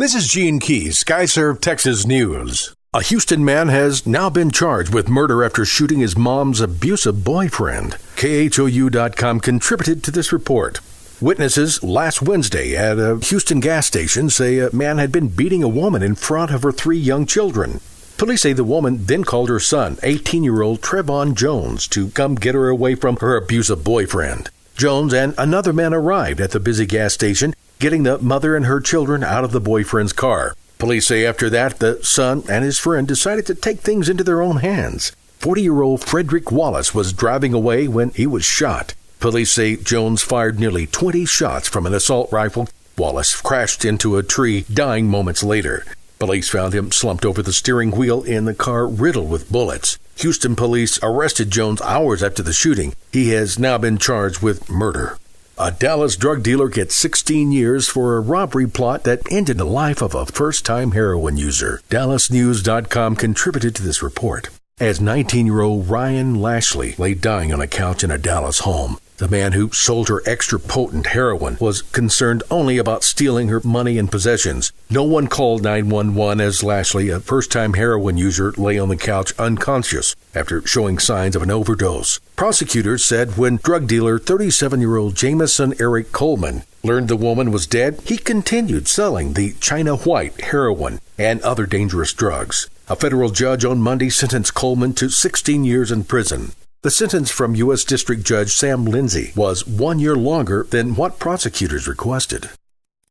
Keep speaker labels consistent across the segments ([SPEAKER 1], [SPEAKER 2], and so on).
[SPEAKER 1] This is Gene Keys, Skyserve, Texas News. A Houston man has now been charged with murder after shooting his mom's abusive boyfriend. KHOU.com contributed to this report. Witnesses last Wednesday at a Houston gas station say a man had been beating a woman in front of her 3 young children. Police say the woman then called her son, 18-year-old Trevon Jones, to come get her away from her abusive boyfriend. Jones and another man arrived at the busy gas station, getting the mother and her children out of the boyfriend's car. Police say after that, the son and his friend decided to take things into their own hands. 40-year-old Frederick Wallace was driving away when he was shot. Police say Jones fired nearly 20 shots from an assault rifle. Wallace crashed into a tree, dying moments later. Police found him slumped over the steering wheel in the car riddled with bullets. Houston police arrested Jones hours after the shooting. He has now been charged with murder. A Dallas drug dealer gets 16 years for a robbery plot that ended the life of a first-time heroin user. DallasNews.com contributed to this report. As 19-year-old Ryan Lashley lay dying on a couch in a Dallas home, the man who sold her extra-potent heroin was concerned only about stealing her money and possessions. No one called 911 as Lashley, a first-time heroin user, lay on the couch unconscious after showing signs of an overdose. Prosecutors said when drug dealer 37-year-old Jameson Eric Coleman learned the woman was dead, he continued selling the China White heroin and other dangerous drugs. A federal judge on Monday sentenced Coleman to 16 years in prison. The sentence from U.S. District Judge Sam Lindsay was 1 year longer than what prosecutors requested.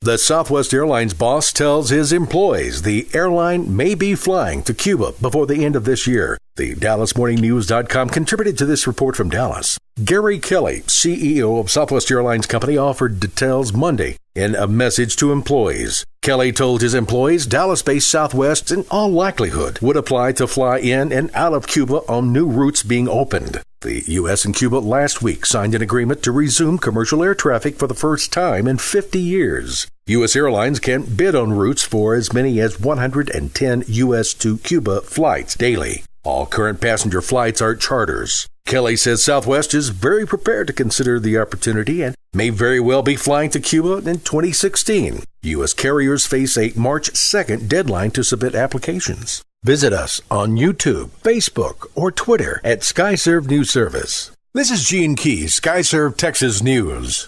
[SPEAKER 1] The Southwest Airlines Boss tells his employees the airline may be flying to Cuba before the end of this year. The DallasMorningNews.com contributed to this report from Dallas. Gary Kelly, CEO of Southwest Airlines Company, offered details Monday in a message to employees. Kelly told his employees Dallas-based Southwest, in all likelihood, would apply to fly in and out of Cuba on new routes being opened. The U.S. and Cuba last week signed an agreement to resume commercial air traffic for the first time in 50 years. U.S. airlines can bid on routes for as many as 110 U.S. to Cuba flights daily. All current passenger flights are charters. Kelly says Southwest is very prepared to consider the opportunity and may very well be flying to Cuba in 2016. U.S. carriers face a March 2nd deadline to submit applications. Visit us on YouTube, Facebook, or Twitter at Skyserve News Service. This is Gene Keys, Skyserve, Texas News.